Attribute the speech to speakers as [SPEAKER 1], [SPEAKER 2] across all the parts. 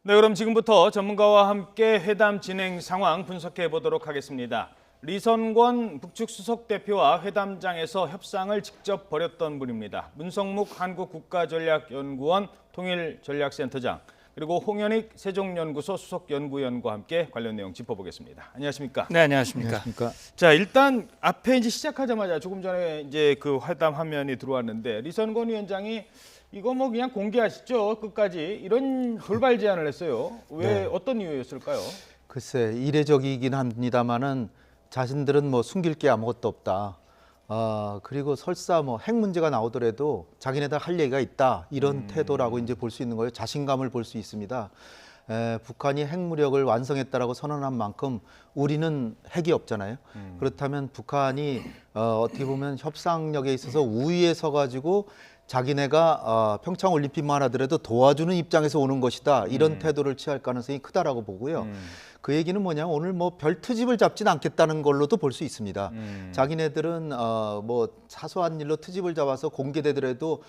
[SPEAKER 1] 네, 그럼 지금부터 전문가와 함께 회담 진행 상황 분석해 보도록 하겠습니다. 리선권 북측 수석 대표와 회담장에서 협상을 직접 벌였던 분입니다. 문성묵 한국국가전략연구원 통일전략센터장, 그리고 홍현익 세종연구소 수석연구위원과 함께 관련 내용 짚어보겠습니다. 안녕하십니까?
[SPEAKER 2] 네, 안녕하십니까?
[SPEAKER 1] 자, 일단 앞에 이제 시작하자마자 조금 전에 이제 그 회담 화면이 들어왔는데 리선권 위원장이 이거 뭐 그냥 공개하시죠 끝까지 이런 돌발 제안을 했어요. 왜
[SPEAKER 3] 네.
[SPEAKER 1] 어떤 이유였을까요?
[SPEAKER 3] 글쎄 이례적이긴 합니다만은 자신들은 뭐 숨길 게 아무것도 없다. 그리고 설사 뭐 핵 문제가 나오더라도 자기네들 할 얘기가 있다 이런 태도라고 이제 볼 수 있는 거예요. 자신감을 볼 수 있습니다. 북한이 핵무력을 완성했다라고 선언한 만큼 우리는 핵이 없잖아요. 그렇다면 북한이 어떻게 보면 협상력에 있어서 우위에 서가지고 자기네가 평창 올림픽만 하더라도 도와주는 입장에서 오는 것이다 이런 태도를 취할 가능성이 크다라고 보고요. 그 얘기는 뭐냐면 오늘 뭐 별 트집을 잡진 않겠다는 걸로도 볼 수 있습니다. 자기네들은 뭐 사소한 일로 트집을 잡아서 공개되더라도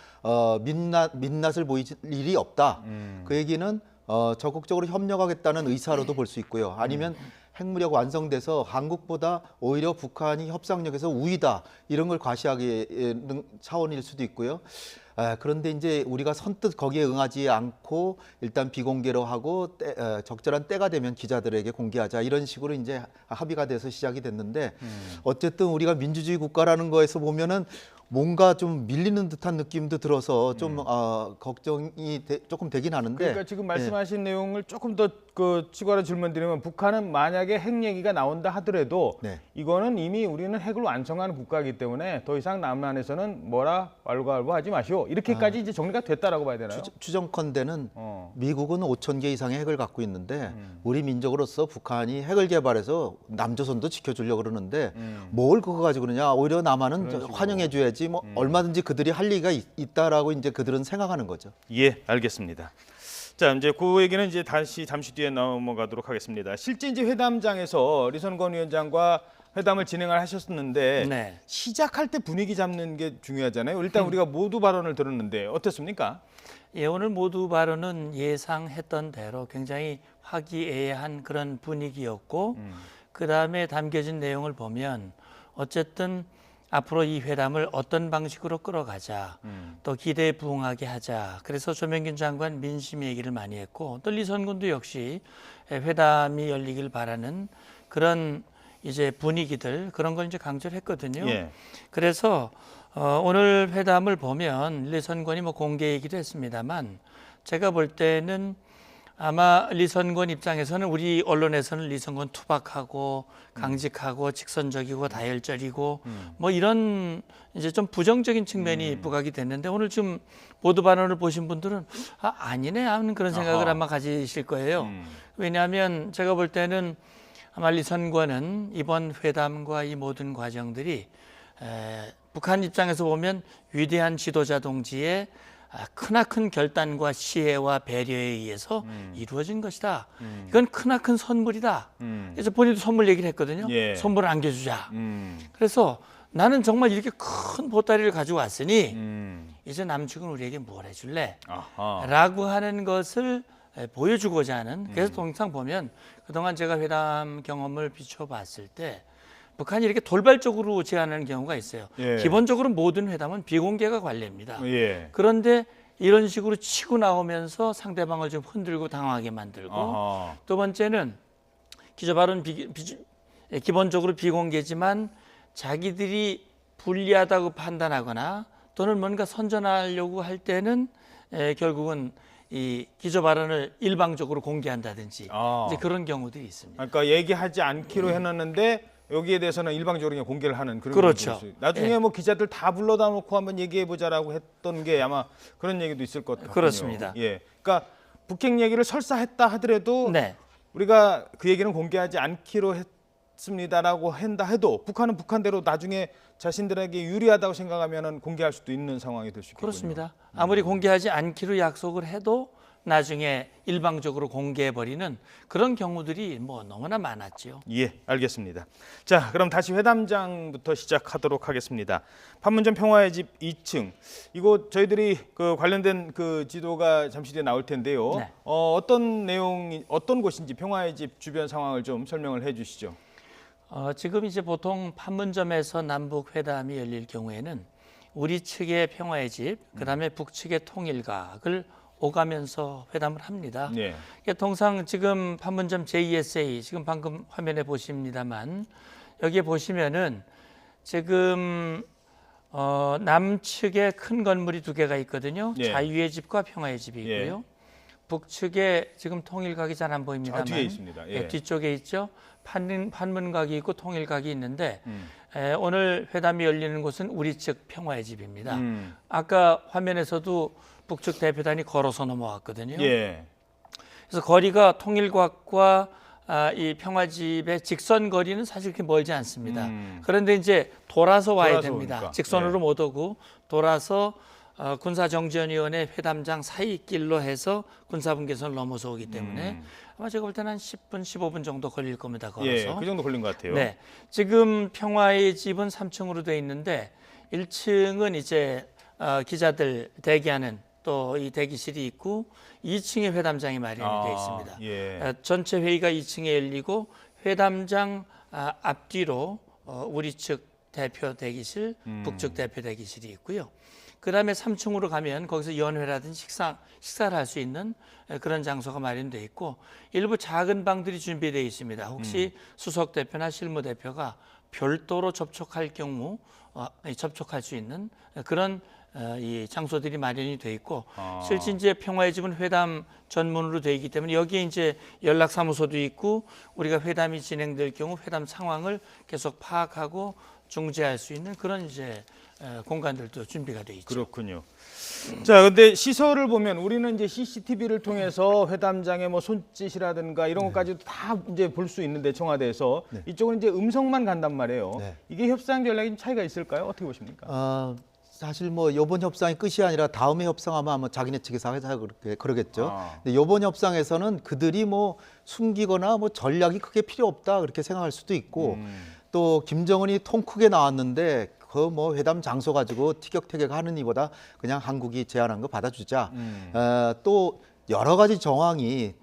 [SPEAKER 3] 민낯을 보일 일이 없다. 그 얘기는 적극적으로 협력하겠다는 의사로도 볼 수 있고요. 아니면 핵무력 완성돼서 한국보다 오히려 북한이 협상력에서 우위다 이런 걸 과시하기 차원일 수도 있고요. 그런데 이제 우리가 선뜻 거기에 응하지 않고 일단 비공개로 하고 적절한 때가 되면 기자들에게 공개하자 이런 식으로 이제 합의가 돼서 시작이 됐는데 어쨌든 우리가 민주주의 국가라는 거에서 보면은 뭔가 좀 밀리는 듯한 느낌도 들어서 좀 걱정이 조금 되긴 하는데.
[SPEAKER 1] 그러니까 지금 말씀하신 내용을 조금 더 그 추가로 질문드리면 북한은 만약에 핵 얘기가 나온다 하더라도 이거는 이미 우리는 핵을 완성한 국가이기 때문에 더 이상 남한에서는 뭐라 왈가왈부하지 마시오 이렇게까지 이제 정리가 됐다라고 봐야 되나요?
[SPEAKER 3] 추정컨대는 미국은 5천 개 이상의 핵을 갖고 있는데 우리 민족으로서 북한이 핵을 개발해서 남조선도 지켜주려고 그러는데 뭘 그거 가지고 그러냐 오히려 남한은 환영해줘야지 뭐 얼마든지 그들이 할 얘기가 있다라고 이제 그들은 생각하는 거죠.
[SPEAKER 1] 예, 알겠습니다. 자, 이제 그 얘기는 이제 다시 잠시 뒤에 넘어가도록 하겠습니다. 실제 이제 회담장에서 리선권 위원장과 회담을 진행을 하셨었는데 시작할 때 분위기 잡는 게 중요하잖아요. 일단 우리가 모두 발언을 들었는데 어땠습니까?
[SPEAKER 2] 예, 오늘 모두 발언은 예상했던 대로 굉장히 화기애애한 그런 분위기였고 그다음에 담겨진 내용을 보면 어쨌든 앞으로 이 회담을 어떤 방식으로 끌어가자, 또 기대에 부응하게 하자. 그래서 조명균 장관 민심 얘기를 많이 했고, 또 리선군도 역시 회담이 열리길 바라는 그런 이제 분위기들 그런 걸 이제 강조를 했거든요.
[SPEAKER 1] 예.
[SPEAKER 2] 그래서 오늘 회담을 보면 리선권이 뭐 공개 얘기도 했습니다만, 제가 볼 때는 아마 리선권 입장에서는 우리 언론에서는 리선권 투박하고 강직하고 직선적이고 다혈적이고 뭐 이런 이제 좀 부정적인 측면이 부각이 됐는데 오늘 좀 보도 발언을 보신 분들은 아니네 하는 그런 생각을 아마 가지실 거예요. 왜냐하면 제가 볼 때는 아마 리선권은 이번 회담과 이 모든 과정들이 북한 입장에서 보면 위대한 지도자 동지의 크나큰 결단과 시혜와 배려에 의해서 이루어진 것이다. 이건 크나큰 선물이다. 그래서 본인도 선물 얘기를 했거든요. 선물을 안겨주자. 그래서 나는 정말 이렇게 큰 보따리를 가지고 왔으니 이제 남측은 우리에게 뭘 해줄래? 라고 하는 것을 보여주고자 하는. 그래서 통상 보면 그동안 제가 회담 경험을 비춰봤을 때 북한이 이렇게 돌발적으로 제안하는 경우가 있어요. 기본적으로 모든 회담은 비공개가 관례입니다. 그런데 이런 식으로 치고 나오면서 상대방을 좀 흔들고 당황하게 만들고 두 번째는 기조발언 기본적으로 비공개지만 자기들이 불리하다고 판단하거나 또는 뭔가 선전하려고 할 때는 결국은 이 기조 발언을 일방적으로 공개한다든지 이제 그런 경우들이 있습니다.
[SPEAKER 1] 그러니까 얘기하지 않기로 해놨는데 여기에 대해서는 일방적으로 그냥 공개를 하는 그런
[SPEAKER 2] 그렇죠.
[SPEAKER 1] 나중에 뭐 기자들 다 불러다 놓고 한번 얘기해 보자라고 했던 게 아마 그런 얘기도 있을 것 같아요.
[SPEAKER 2] 그렇습니다.
[SPEAKER 1] 예, 그러니까 북핵 얘기를 설사 했다 하더라도 우리가 그 얘기는 공개하지 않기로 했습니다라고 한다 해도 북한은 북한대로 나중에 자신들에게 유리하다고 생각하면은 공개할 수도 있는 상황이 될 수 있겠군요.
[SPEAKER 2] 그렇습니다. 아무리 공개하지 않기로 약속을 해도 나중에 일방적으로 공개해버리는 그런 경우들이 뭐 너무나 많았지요.
[SPEAKER 1] 예, 알겠습니다. 자, 그럼 다시 회담장부터 시작하도록 하겠습니다. 판문점 평화의 집 2층, 이곳 저희들이 그 관련된 그 지도가 잠시 뒤에 나올 텐데요.
[SPEAKER 2] 네.
[SPEAKER 1] 어떤 내용이 어떤 곳인지 평화의 집 주변 상황을 좀 설명을 해주시죠.
[SPEAKER 2] 지금 이제 보통 판문점에서 남북 회담이 열릴 경우에는 우리 측의 평화의 집, 그다음에 북측의 통일각을 오가면서 회담을 합니다.
[SPEAKER 1] 예.
[SPEAKER 2] 통상 지금 판문점 JSA 지금 방금 화면에 보십니다만 여기에 보시면은 지금 남측에 큰 건물이 두 개가 있거든요.
[SPEAKER 1] 예.
[SPEAKER 2] 자유의 집과 평화의 집이 있고요. 북측에 지금 통일각이 잘 안 보입니다만
[SPEAKER 1] 뒤에 있습니다. 예.
[SPEAKER 2] 뒤쪽에 있죠. 판문각이 있고 통일각이 있는데 오늘 회담이 열리는 곳은 우리 측 평화의 집입니다. 아까 화면에서도 북측 대표단이 걸어서 넘어왔거든요.
[SPEAKER 1] 예.
[SPEAKER 2] 그래서 거리가 통일각과 이 평화집의 직선 거리는 사실 그렇게 멀지 않습니다. 그런데 이제 돌아서 와야
[SPEAKER 1] 돌아서
[SPEAKER 2] 됩니다.
[SPEAKER 1] 오니까.
[SPEAKER 2] 직선으로
[SPEAKER 1] 예.
[SPEAKER 2] 못 오고 돌아서 군사정전위원회 회담장 사이 길로 해서 군사분계선을 넘어서 오기 때문에 아마 제가 볼 때는 한 10분, 15분 정도 걸릴 겁니다. 걸어서.
[SPEAKER 1] 예, 그 정도 걸린 것 같아요.
[SPEAKER 2] 네, 지금 평화의 집은 3층으로 되어 있는데 1층은 이제 기자들 대기하는 또 이 대기실이 있고 2층에 회담장이 마련이 되어 있습니다.
[SPEAKER 1] 예.
[SPEAKER 2] 전체 회의가 2층에 열리고 회담장 앞뒤로 우리 측 대표 대기실, 북측 대표 대기실이 있고요. 그다음에 3층으로 가면 거기서 연회라든지 식사를 할 수 있는 그런 장소가 마련되어 있고 일부 작은 방들이 준비되어 있습니다. 혹시 수석 대표나 실무 대표가 별도로 접촉할 경우 접촉할 수 있는 그런 이 장소들이 마련이 돼 있고 실제 이제 평화의 집은 회담 전문으로 되어 있기 때문에 여기에 이제 연락사무소도 있고 우리가 회담이 진행될 경우 회담 상황을 계속 파악하고 중재할 수 있는 그런 이제 공간들도 준비가 돼 있죠.
[SPEAKER 1] 그렇군요. 자, 근데 시설을 보면 우리는 이제 CCTV를 통해서 회담장의 뭐 손짓이라든가 이런 것까지도 다 이제 볼 수 있는데 청와대에서 이쪽은 이제 음성만 간단 말이에요.
[SPEAKER 3] 네.
[SPEAKER 1] 이게 협상 전략에 좀 차이가 있을까요? 어떻게 보십니까?
[SPEAKER 3] 사실 뭐 이번 협상이 끝이 아니라 다음에 협상하면 아마 자기네 측에서 그러겠죠. 근데 이번 협상에서는 그들이 뭐 숨기거나 뭐 전략이 크게 필요 없다 그렇게 생각할 수도 있고 또 김정은이 통 크게 나왔는데 그 뭐 회담 장소 가지고 티격태격하는 이보다 그냥 한국이 제안한 거 받아주자. 또 여러 가지 정황이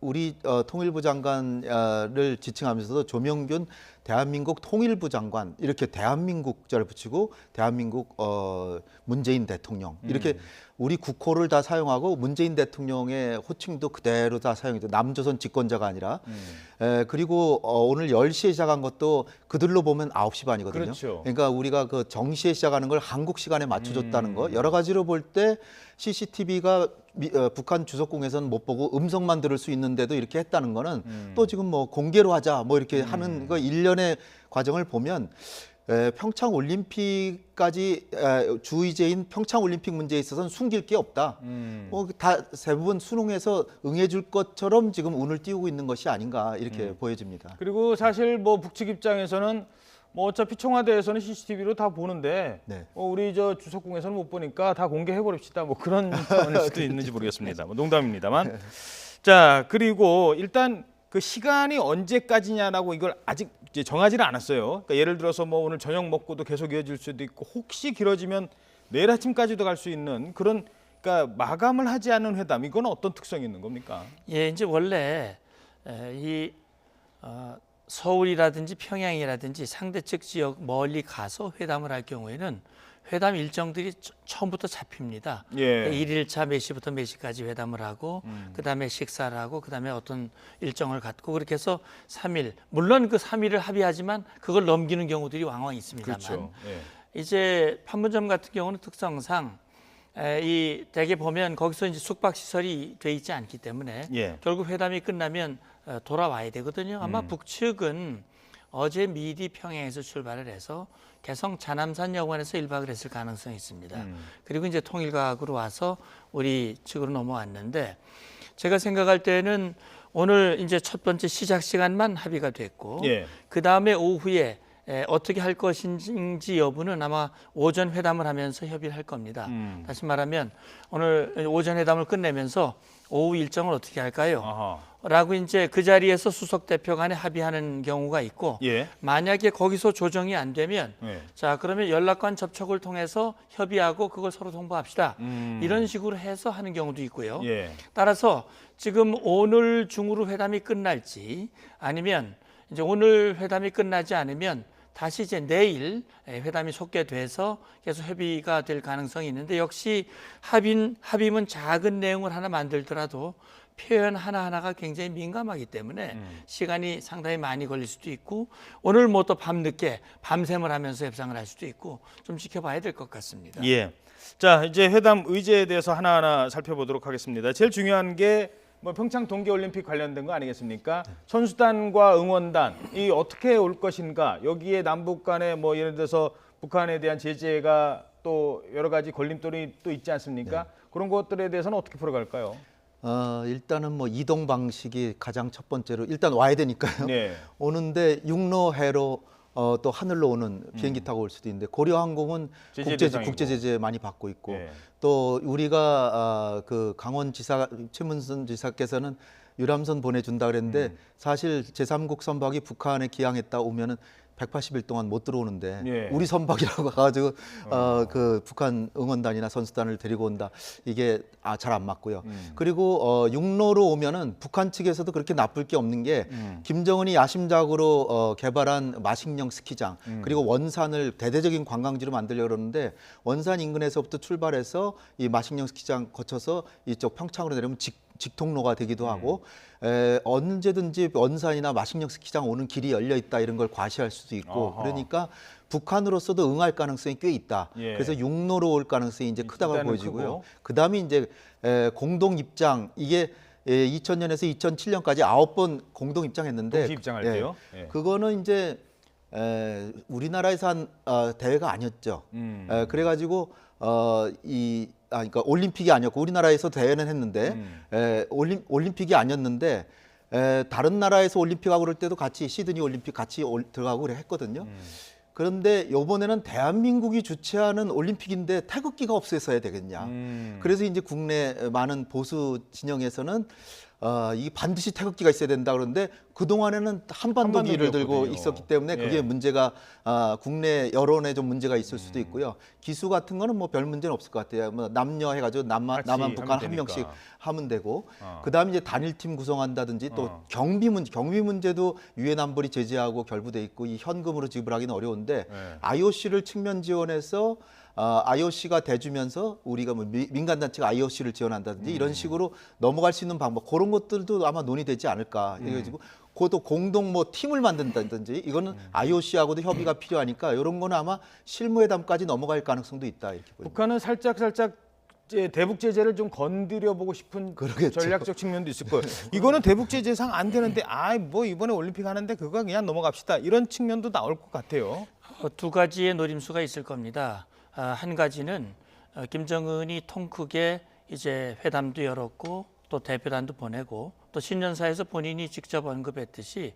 [SPEAKER 3] 우리 통일부 장관을 지칭하면서도 조명균 대한민국 통일부 장관 이렇게 대한민국자를 붙이고 대한민국 문재인 대통령 이렇게 우리 국호를 다 사용하고 문재인 대통령의 호칭도 그대로 다 사용해도 남조선 집권자가 아니라 그리고 오늘 10시에 시작한 것도 그들로 보면 9시 반이거든요.
[SPEAKER 1] 그렇죠.
[SPEAKER 3] 그러니까 우리가 그 정시에 시작하는 걸 한국 시간에 맞춰줬다는 거 여러 가지로 볼 때 CCTV가 북한 주석궁에서는 못 보고 음성만 들을 수 있는데도 이렇게 했다는 거는 또 지금 뭐 공개로 하자 뭐 이렇게 하는 거 일련의 과정을 보면 평창 올림픽까지 주의제인 평창 올림픽 문제에 있어서는 숨길 게 없다. 뭐 다 대부분 수능해서 응해줄 것처럼 지금 운을 띄우고 있는 것이 아닌가 이렇게 보여집니다.
[SPEAKER 1] 그리고 사실 뭐 북측 입장에서는 뭐 어차피 청와대에서는 CCTV로 다 보는데
[SPEAKER 3] 네.
[SPEAKER 1] 우리 저 주석궁에서는 못 보니까 다 공개해 버립시다. 뭐 그런 차원일 수도 있는지 모르겠습니다. 뭐 농담입니다만. 자, 그리고 일단 그 시간이 언제까지냐라고 이걸 아직 이제 정하지는 않았어요. 그러니까 예를 들어서 뭐 오늘 저녁 먹고도 계속 이어질 수도 있고 혹시 길어지면 내일 아침까지도 갈 수 있는 그런 그러니까 마감을 하지 않은 회담 이건 어떤 특성이 있는 겁니까?
[SPEAKER 2] 예, 이제 원래 이 서울이라든지 평양이라든지 상대 측 지역 멀리 가서 회담을 할 경우에는 회담 일정들이 처음부터 잡힙니다.
[SPEAKER 1] 예.
[SPEAKER 2] 1일차 몇 시부터 몇 시까지 회담을 하고 그다음에 식사를 하고 그다음에 어떤 일정을 갖고 그렇게 해서 3일 물론 그 3일을 합의하지만 그걸 넘기는 경우들이 왕왕 있습니다만
[SPEAKER 1] 그렇죠. 예.
[SPEAKER 2] 이제 판문점 같은 경우는 특성상 이 대개 보면 거기서 이제 숙박 시설이 돼 있지 않기 때문에
[SPEAKER 1] 예.
[SPEAKER 2] 결국 회담이 끝나면 돌아와야 되거든요. 아마 북측은 어제 미리 평양에서 출발을 해서 개성 자남산 여관에서 1박을 했을 가능성이 있습니다. 그리고 이제 통일각으로 와서 우리 측으로 넘어왔는데 제가 생각할 때는 오늘 이제 첫 번째 시작 시간만 합의가 됐고
[SPEAKER 1] 예.
[SPEAKER 2] 그 다음에 오후에 어떻게 할 것인지 여부는 아마 오전 회담을 하면서 협의를 할 겁니다. 다시 말하면 오늘 오전 회담을 끝내면서 오후 일정을 어떻게 할까요?
[SPEAKER 1] 아하.
[SPEAKER 2] 라고 이제 그 자리에서 수석 대표 간에 합의하는 경우가 있고
[SPEAKER 1] 예.
[SPEAKER 2] 만약에 거기서 조정이 안 되면
[SPEAKER 1] 예.
[SPEAKER 2] 자 그러면 연락관 접촉을 통해서 협의하고 그걸 서로 통보합시다. 이런 식으로 해서 하는 경우도 있고요.
[SPEAKER 1] 예.
[SPEAKER 2] 따라서 지금 오늘 중으로 회담이 끝날지 아니면 이제 오늘 회담이 끝나지 않으면 다시 이제 내일 회담이 속개돼서 계속 협의가 될 가능성이 있는데 역시 합의문 작은 내용을 하나 만들더라도 표현 하나하나가 굉장히 민감하기 때문에 시간이 상당히 많이 걸릴 수도 있고 오늘 뭐 또 밤늦게 밤샘을 하면서 협상을 할 수도 있고 좀 지켜봐야 될 것 같습니다.
[SPEAKER 1] 예. 자, 이제 회담 의제에 대해서 하나하나 살펴보도록 하겠습니다. 제일 중요한 게 뭐 평창 동계올림픽 관련된 거 아니겠습니까? 선수단과 응원단 이 어떻게 올 것인가? 여기에 남북 간에 뭐 예를 들어서 북한에 대한 제재가 또 여러 가지 걸림돌이 또 있지 않습니까? 그런 것들에 대해서는 어떻게 풀어갈까요?
[SPEAKER 3] 일단은 뭐 이동 방식이 가장 첫 번째로 일단 와야 되니까요.
[SPEAKER 1] 네.
[SPEAKER 3] 오는데 육로, 해로 또 하늘로 오는 비행기 타고 올 수도 있는데 고려항공은
[SPEAKER 1] 제재 대상이고.
[SPEAKER 3] 국제 제재 많이 받고 있고
[SPEAKER 1] 네.
[SPEAKER 3] 또 우리가 그 강원지사 최문순 지사께서는 유람선 보내준다 그랬는데 사실 제3국 선박이 북한에 기항했다 오면은 180일 동안 못 들어오는데
[SPEAKER 1] 예.
[SPEAKER 3] 우리 선박이라고 가가지고 그 북한 응원단이나 선수단을 데리고 온다 이게 잘 안 맞고요. 그리고 육로로 오면은 북한 측에서도 그렇게 나쁠 게 없는 게 김정은이 야심작으로 개발한 마식령 스키장 그리고 원산을 대대적인 관광지로 만들려고 그러는데 원산 인근에서부터 출발해서 이 마식령 스키장 거쳐서 이쪽 평창으로 내려오면 직통로가 되기도 하고 언제든지 원산이나 마식령 스키장 오는 길이 열려 있다 이런 걸 과시할 수도 있고
[SPEAKER 1] 어허.
[SPEAKER 3] 그러니까 북한으로서도 응할 가능성이 꽤 있다.
[SPEAKER 1] 예.
[SPEAKER 3] 그래서 육로로 올 가능성이 이제 크다고
[SPEAKER 1] 일단은
[SPEAKER 3] 보여지고요.
[SPEAKER 1] 크고.
[SPEAKER 3] 그다음에 이제 공동 입장 이게 2000년에서 2007년까지 9번 공동 입장했는데
[SPEAKER 1] 동시 입장할 때요? 예.
[SPEAKER 3] 그거는 이제 우리나라에서 한 대회가 아니었죠. 그래가지고 그러니까 올림픽이 아니었고 우리나라에서 대회는 했는데 올림픽이 아니었는데 다른 나라에서 올림픽하고 그럴 때도 같이 시드니 올림픽 같이 들어가고 그래 했거든요. 그런데 이번에는 대한민국이 주최하는 올림픽인데 태극기가 없어서 해야 되겠냐. 그래서 이제 국내 많은 보수 진영에서는 이게 반드시 태극기가 있어야 된다 그러는데 그동안에는 한반도기를 들고
[SPEAKER 1] 한반도기였거든요.
[SPEAKER 3] 있었기 때문에 그게
[SPEAKER 1] 예.
[SPEAKER 3] 문제가 국내 여론에 좀 문제가 있을 수도 있고요. 기수 같은 거는 뭐 별 문제는 없을 것 같아요. 뭐 남녀 해가지고 남한
[SPEAKER 1] 같이
[SPEAKER 3] 북한
[SPEAKER 1] 하면
[SPEAKER 3] 한 명씩
[SPEAKER 1] 되니까.
[SPEAKER 3] 하면 되고 그다음에 이제 단일팀 구성한다든지 또 경비 문제도 유엔 안보리 제재하고 결부돼 있고 이 현금으로 지불하기는 어려운데 IOC를 측면 지원해서 IOC가 대주면서 우리가 뭐 민간 단체가 IOC를 지원한다든지 이런 식으로 넘어갈 수 있는 방법 그런 것들도 아마 논의되지 않을까 해가지고 그것도 공동 뭐 팀을 만든다든지 이거는 IOC하고도 협의가 필요하니까 이런 거는 아마 실무회담까지 넘어갈 가능성도 있다 이렇게 보입니다.
[SPEAKER 1] 북한은 살짝 이제 대북 제재를 좀 건드려 보고 싶은
[SPEAKER 3] 그러겠죠.
[SPEAKER 1] 전략적 측면도 있을 거예요. 이거는 대북 제재상 안 되는데 뭐 이번에 올림픽 하는데 그거 그냥 넘어갑시다. 이런 측면도 나올 것 같아요.
[SPEAKER 2] 두 가지의 노림수가 있을 겁니다. 한 가지는 김정은이 통 크게 이제 회담도 열었고 또 대표단도 보내고 또 신년사에서 본인이 직접 언급했듯이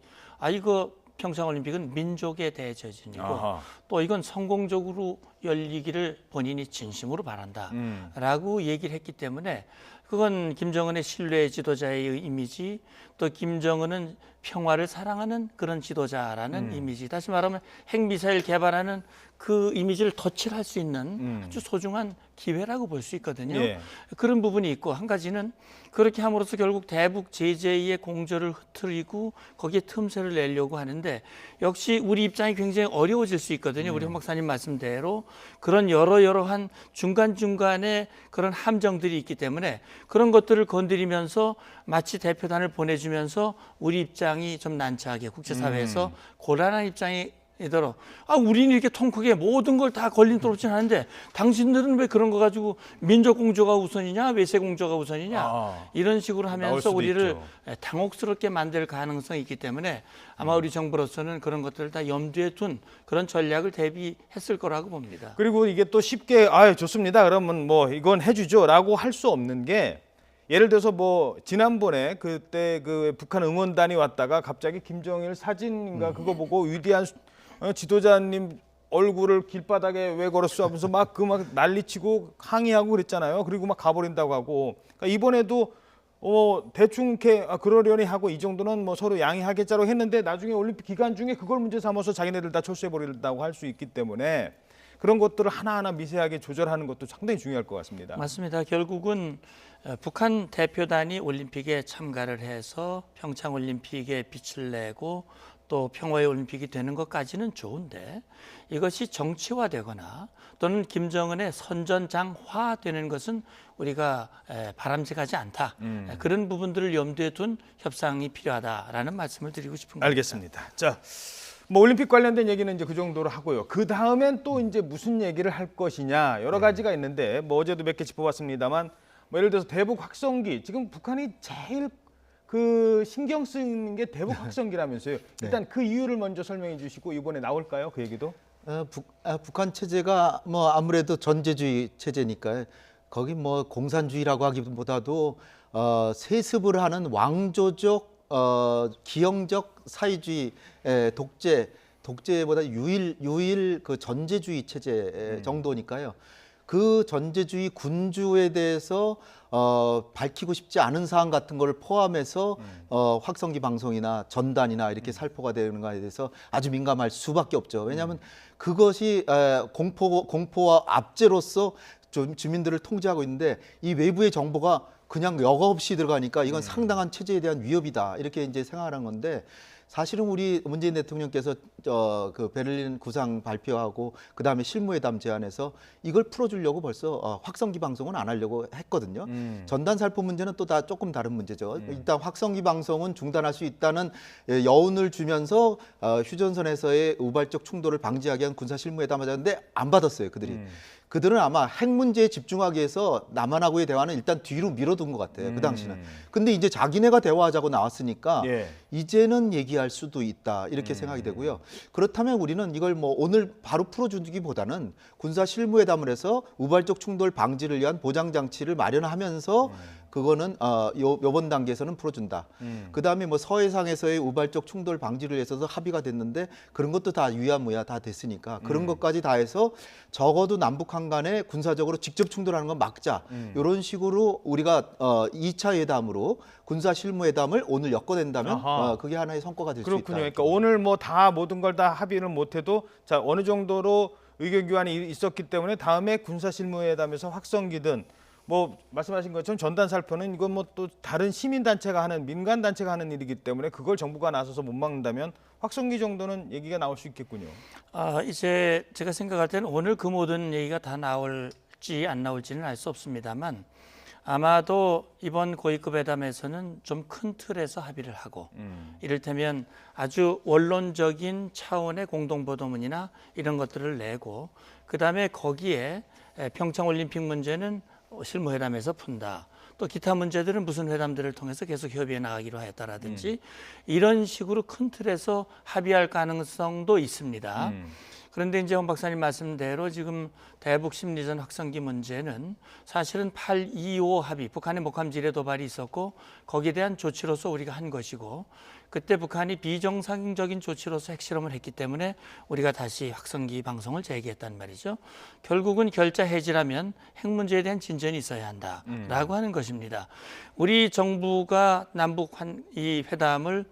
[SPEAKER 2] 이거 평창올림픽은 민족의 대제진이고
[SPEAKER 1] 아하.
[SPEAKER 2] 또 이건 성공적으로 열리기를 본인이 진심으로 바란다라고 얘기를 했기 때문에 그건 김정은의 신뢰 지도자의 이미지 또 김정은은 평화를 사랑하는 그런 지도자라는 이미지 다시 말하면 핵미사일 개발하는 그 이미지를 덧칠할 수 있는 아주 소중한 기회라고 볼 수 있거든요.
[SPEAKER 1] 예.
[SPEAKER 2] 그런 부분이 있고 한 가지는 그렇게 함으로써 결국 대북 제재의 공조를 흐트리고 거기에 틈새를 내려고 하는데 역시 우리 입장이 굉장히 어려워질 수 있거든요. 우리 홍 박사님 말씀대로 그런 여러한 중간중간에 그런 함정들이 있기 때문에 그런 것들을 건드리면서 마치 대표단을 보내주면서 우리 입장이 좀 난처하게 국제사회에서 곤란한 입장이 이더러 우리는 이렇게 통 크게 모든 걸 다 걸림돌 없진 않은데 당신들은 왜 그런 거 가지고 민족 공조가 우선이냐 외세 공조가 우선이냐 이런 식으로 하면서
[SPEAKER 1] 수도
[SPEAKER 2] 우리를
[SPEAKER 1] 있죠.
[SPEAKER 2] 당혹스럽게 만들 가능성이 있기 때문에 아마 우리 정부로서는 그런 것들을 다 염두에 둔 그런 전략을 대비했을 거라고 봅니다.
[SPEAKER 1] 그리고 이게 또 쉽게 좋습니다. 그러면 뭐 이건 해주죠라고 할 수 없는 게 예를 들어서 뭐 지난번에 그때 그 북한 응원단이 왔다가 갑자기 김정일 사진인가 그거 보고 위대한 지도자님 얼굴을 길바닥에 왜 걸었어 하면서 막 난리치고 항의하고 그랬잖아요. 그리고 막 가버린다고 하고. 그러니까 이번에도 대충 이렇게 그러려니 하고 이 정도는 뭐 서로 양해하겠자고 했는데 나중에 올림픽 기간 중에 그걸 문제 삼아서 자기네들 다 철수해버린다고 할 수 있기 때문에 그런 것들을 하나하나 미세하게 조절하는 것도 상당히 중요할 것 같습니다.
[SPEAKER 2] 맞습니다. 결국은 북한 대표단이 올림픽에 참가를 해서 평창 올림픽에 빛을 내고 또 평화의 올림픽이 되는 것까지는 좋은데 이것이 정치화되거나 또는 김정은의 선전장화되는 것은 우리가 바람직하지 않다. 그런 부분들을 염두에 둔 협상이 필요하다라는 말씀을 드리고 싶은 겁니다.
[SPEAKER 1] 알겠습니다. 자, 뭐 올림픽 관련된 얘기는 이제 그 정도로 하고요. 그 다음엔 또 이제 무슨 얘기를 할 것이냐 여러 가지가 있는데 뭐 어제도 몇 개 짚어봤습니다만 뭐 예를 들어서 대북 확성기 지금 북한이 제일 그 신경 쓰는 게 대북 확성기라면서요. 일단 그 이유를 먼저 설명해 주시고 이번에 나올까요? 그 얘기도?
[SPEAKER 3] 북한 체제가 뭐 아무래도 전제주의 체제니까 거기 뭐 공산주의라고 하기보다도 세습을 하는 왕조적 기형적 사회주의 독재보다 유일 그 전제주의 체제 정도니까요. 그 전제주의 군주에 대해서 밝히고 싶지 않은 사항 같은 걸 포함해서 확성기 방송이나 전단이나 이렇게 살포가 되는 것에 대해서 아주 민감할 수밖에 없죠. 왜냐하면 그것이 공포와 압제로서 주민들을 통제하고 있는데 이 외부의 정보가 그냥 여과 없이 들어가니까 이건 상당한 체제에 대한 위협이다 이렇게 이제 생각하는 건데 사실은 우리 문재인 대통령께서 그 베를린 구상 발표하고 그 다음에 실무회담 제안해서 이걸 풀어주려고 벌써 확성기 방송은 안 하려고 했거든요. 전단 살포 문제는 또 조금 다른 문제죠. 일단 확성기 방송은 중단할 수 있다는 여운을 주면서 휴전선에서의 우발적 충돌을 방지하기 위한 군사 실무회담을 하는데 안 받았어요, 그들이. 그들은 아마 핵 문제에 집중하기 위해서 남한하고의 대화는 일단 뒤로 밀어둔 것 같아요. 그 당시는. 근데 이제 자기네가 대화하자고 나왔으니까 이제는 얘기할 수도 있다 이렇게 생각이 되고요. 그렇다면 우리는 이걸 뭐 오늘 바로 풀어주기보다는 군사 실무회담을 해서 우발적 충돌 방지를 위한 보장 장치를 마련하면서 그거는 요번 단계에서는 풀어준다. 그다음에 뭐 서해상에서의 우발적 충돌 방지를 위해서도 합의가 됐는데 그런 것도 다 유야무야 다 됐으니까 그런 것까지 다 해서 적어도 남북한 간에 군사적으로 직접 충돌하는 건 막자. 이런 식으로 우리가 2차 회담으로 군사 실무회담을 오늘 엮어낸다면 그게 하나의 성과가 될 수 있다.
[SPEAKER 1] 그렇군요. 그러니까 오늘 뭐 다 모든 걸 다 합의를 못해도 자 어느 정도로 의견 교환이 있었기 때문에 다음에 군사 실무회담에서 확성기든 뭐 말씀하신 것처럼 전단 살포는 이건 뭐 또 다른 시민 단체가 하는 민간 단체가 하는 일이기 때문에 그걸 정부가 나서서 못 막는다면 확성기 정도는 얘기가 나올 수 있겠군요.
[SPEAKER 2] 이제 제가 생각할 때는 오늘 그 모든 얘기가 다 나올지 안 나올지는 알 수 없습니다만 아마도 이번 고위급 회담에서는 좀 큰 틀에서 합의를 하고 이를테면 아주 원론적인 차원의 공동보도문이나 이런 것들을 내고 그다음에 거기에 평창올림픽 문제는 실무회담에서 푼다. 또 기타 문제들은 무슨 회담들을 통해서 계속 협의해 나가기로 하였다라든지 이런 식으로 큰 틀에서 합의할 가능성도 있습니다. 그런데 이제 홍 박사님 말씀대로 지금 대북 심리전 확성기 문제는 사실은 8.25 합의, 북한의 목함지뢰 도발이 있었고 거기에 대한 조치로서 우리가 한 것이고 그때 북한이 비정상적인 조치로서 핵실험을 했기 때문에 우리가 다시 확성기 방송을 재개했단 말이죠. 결국은 결자 해지라면 핵 문제에 대한 진전이 있어야 한다라고 하는 것입니다. 우리 정부가 남북 이 회담을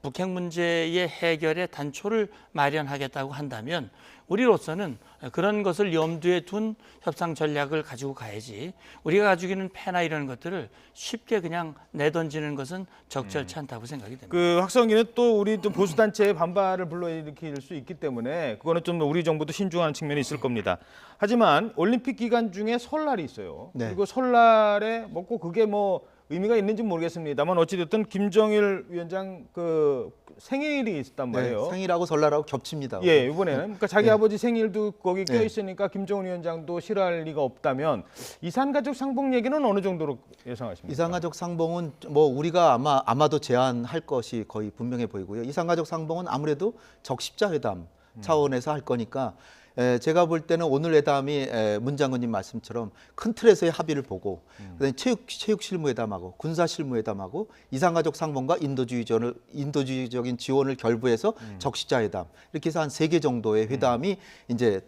[SPEAKER 2] 북핵 문제의 해결에 단초를 마련하겠다고 한다면 우리로서는 그런 것을 염두에 둔 협상 전략을 가지고 가야지 우리가 가지고 있는 패나 이런 것들을 쉽게 그냥 내던지는 것은 적절치 않다고 생각이 됩니다.
[SPEAKER 1] 그 확성기는 또 우리 또 보수 단체의 반발을 불러일으킬 수 있기 때문에 그거는 좀 우리 정부도 신중한 측면이 있을 겁니다. 하지만 올림픽 기간 중에 설날이 있어요.
[SPEAKER 3] 네.
[SPEAKER 1] 그리고 설날에 먹고 그게 뭐 의미가 있는지 모르겠습니다만 어찌됐든 김정일 위원장 그 생일이 있었단 말이에요.
[SPEAKER 3] 네, 생일하고 설날하고 겹칩니다.
[SPEAKER 1] 예, 이번에는 그러니까 자기 아버지 생일도 거기 껴 있으니까 김정은 위원장도 싫어할 리가 없다면 이산가족 상봉 얘기는 어느 정도로 예상하십니까?
[SPEAKER 3] 이산가족 상봉은 뭐 우리가 아마도 제안할 것이 거의 분명해 보이고요. 이산가족 상봉은 아무래도 적십자 회담 차원에서 할 거니까 제가 볼 때는 오늘 회담이 문 장관님 말씀처럼 큰 틀에서의 합의를 보고 그다음에 체육 실무회담하고 군사 실무회담하고 이산가족 상봉과 인도주의적인 지원을 결부해서 적시자회담 이렇게 해서 한 3개 정도의 회담이 이제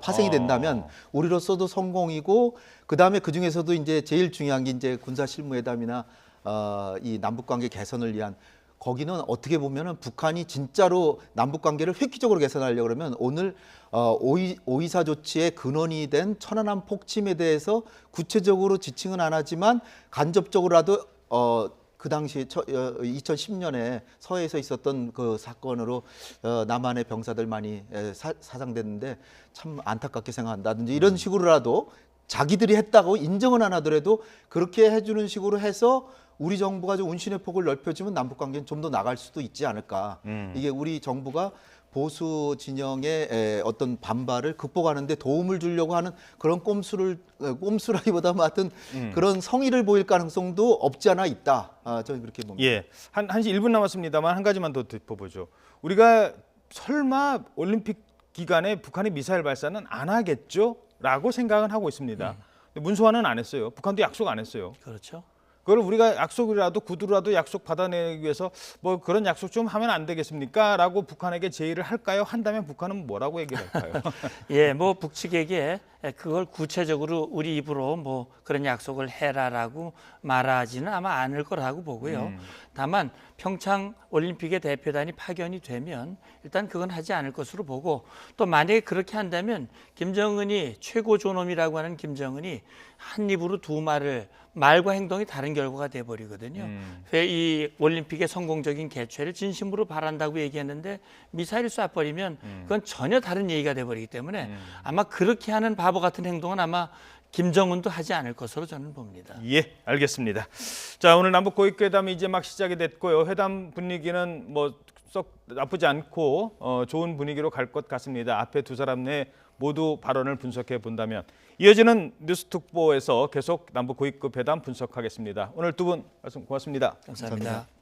[SPEAKER 3] 파생이 된다면 우리로서도 성공이고 그다음에 그 중에서도 이제 제일 중요한 게 이제 군사 실무회담이나 이 남북 관계 개선을 위한 거기는 어떻게 보면은 북한이 진짜로 남북 관계를 획기적으로 개선하려고 그러면 오늘 5.24 조치의 근원이 된 천안함 폭침에 대해서 구체적으로 지칭은 안 하지만 간접적으로라도 그 당시 2010년에 서해에서 있었던 그 사건으로 남한의 병사들 많이 사상됐는데 참 안타깝게 생각한다든지 이런 식으로라도 자기들이 했다고 인정은 안 하더라도 그렇게 해주는 식으로 해서 우리 정부가 좀 운신의 폭을 넓혀주면 남북 관계는 좀 더 나갈 수도 있지 않을까. 이게 우리 정부가 보수 진영의 어떤 반발을 극복하는 데 도움을 주려고 하는 그런 꼼수라기보다 하여튼 그런 성의를 보일 가능성도 없지 않아 있다. 저는 그렇게 봅니다.
[SPEAKER 1] 예, 한 1분 남았습니다만 한 가지만 더 짚어보죠. 우리가 설마 올림픽 기간에 북한이 미사일 발사는 안 하겠죠? 라고 생각은 하고 있습니다. 근데 문소환은 안 했어요. 북한도 약속 안 했어요.
[SPEAKER 2] 그렇죠.
[SPEAKER 1] 그걸 우리가 약속이라도 구두라도 약속 받아내기 위해서 뭐 그런 약속 좀 하면 안 되겠습니까? 라고 북한에게 제의를 할까요? 한다면 북한은 뭐라고 얘기를 할까요?
[SPEAKER 2] 예, 뭐 북측에게 그걸 구체적으로 우리 입으로 뭐 그런 약속을 해라라고 말하지는 아마 않을 거라고 보고요. 다만 평창 올림픽의 대표단이 파견이 되면 일단 그건 하지 않을 것으로 보고 또 만약에 그렇게 한다면 김정은이 최고 존엄이라고 하는 김정은이 한 입으로 두 말과 행동이 다른 결과가 돼버리거든요. 이 올림픽의 성공적인 개최를 진심으로 바란다고 얘기했는데 미사일을 쏴버리면 그건 전혀 다른 얘기가 돼버리기 때문에 아마 그렇게 하는 바보 같은 행동은 아마 김정은도 하지 않을 것으로 저는 봅니다.
[SPEAKER 1] 예, 알겠습니다. 자, 오늘 남북 고위회담이 이제 막 시작이 됐고요. 회담 분위기는 뭐 썩 나쁘지 않고 좋은 분위기로 갈 것 같습니다. 앞에 두 사람 내 모두 발언을 분석해 본다면 이어지는 뉴스특보에서 계속 남북 고위급 회담 분석하겠습니다. 오늘 두 분 말씀 고맙습니다.
[SPEAKER 2] 감사합니다.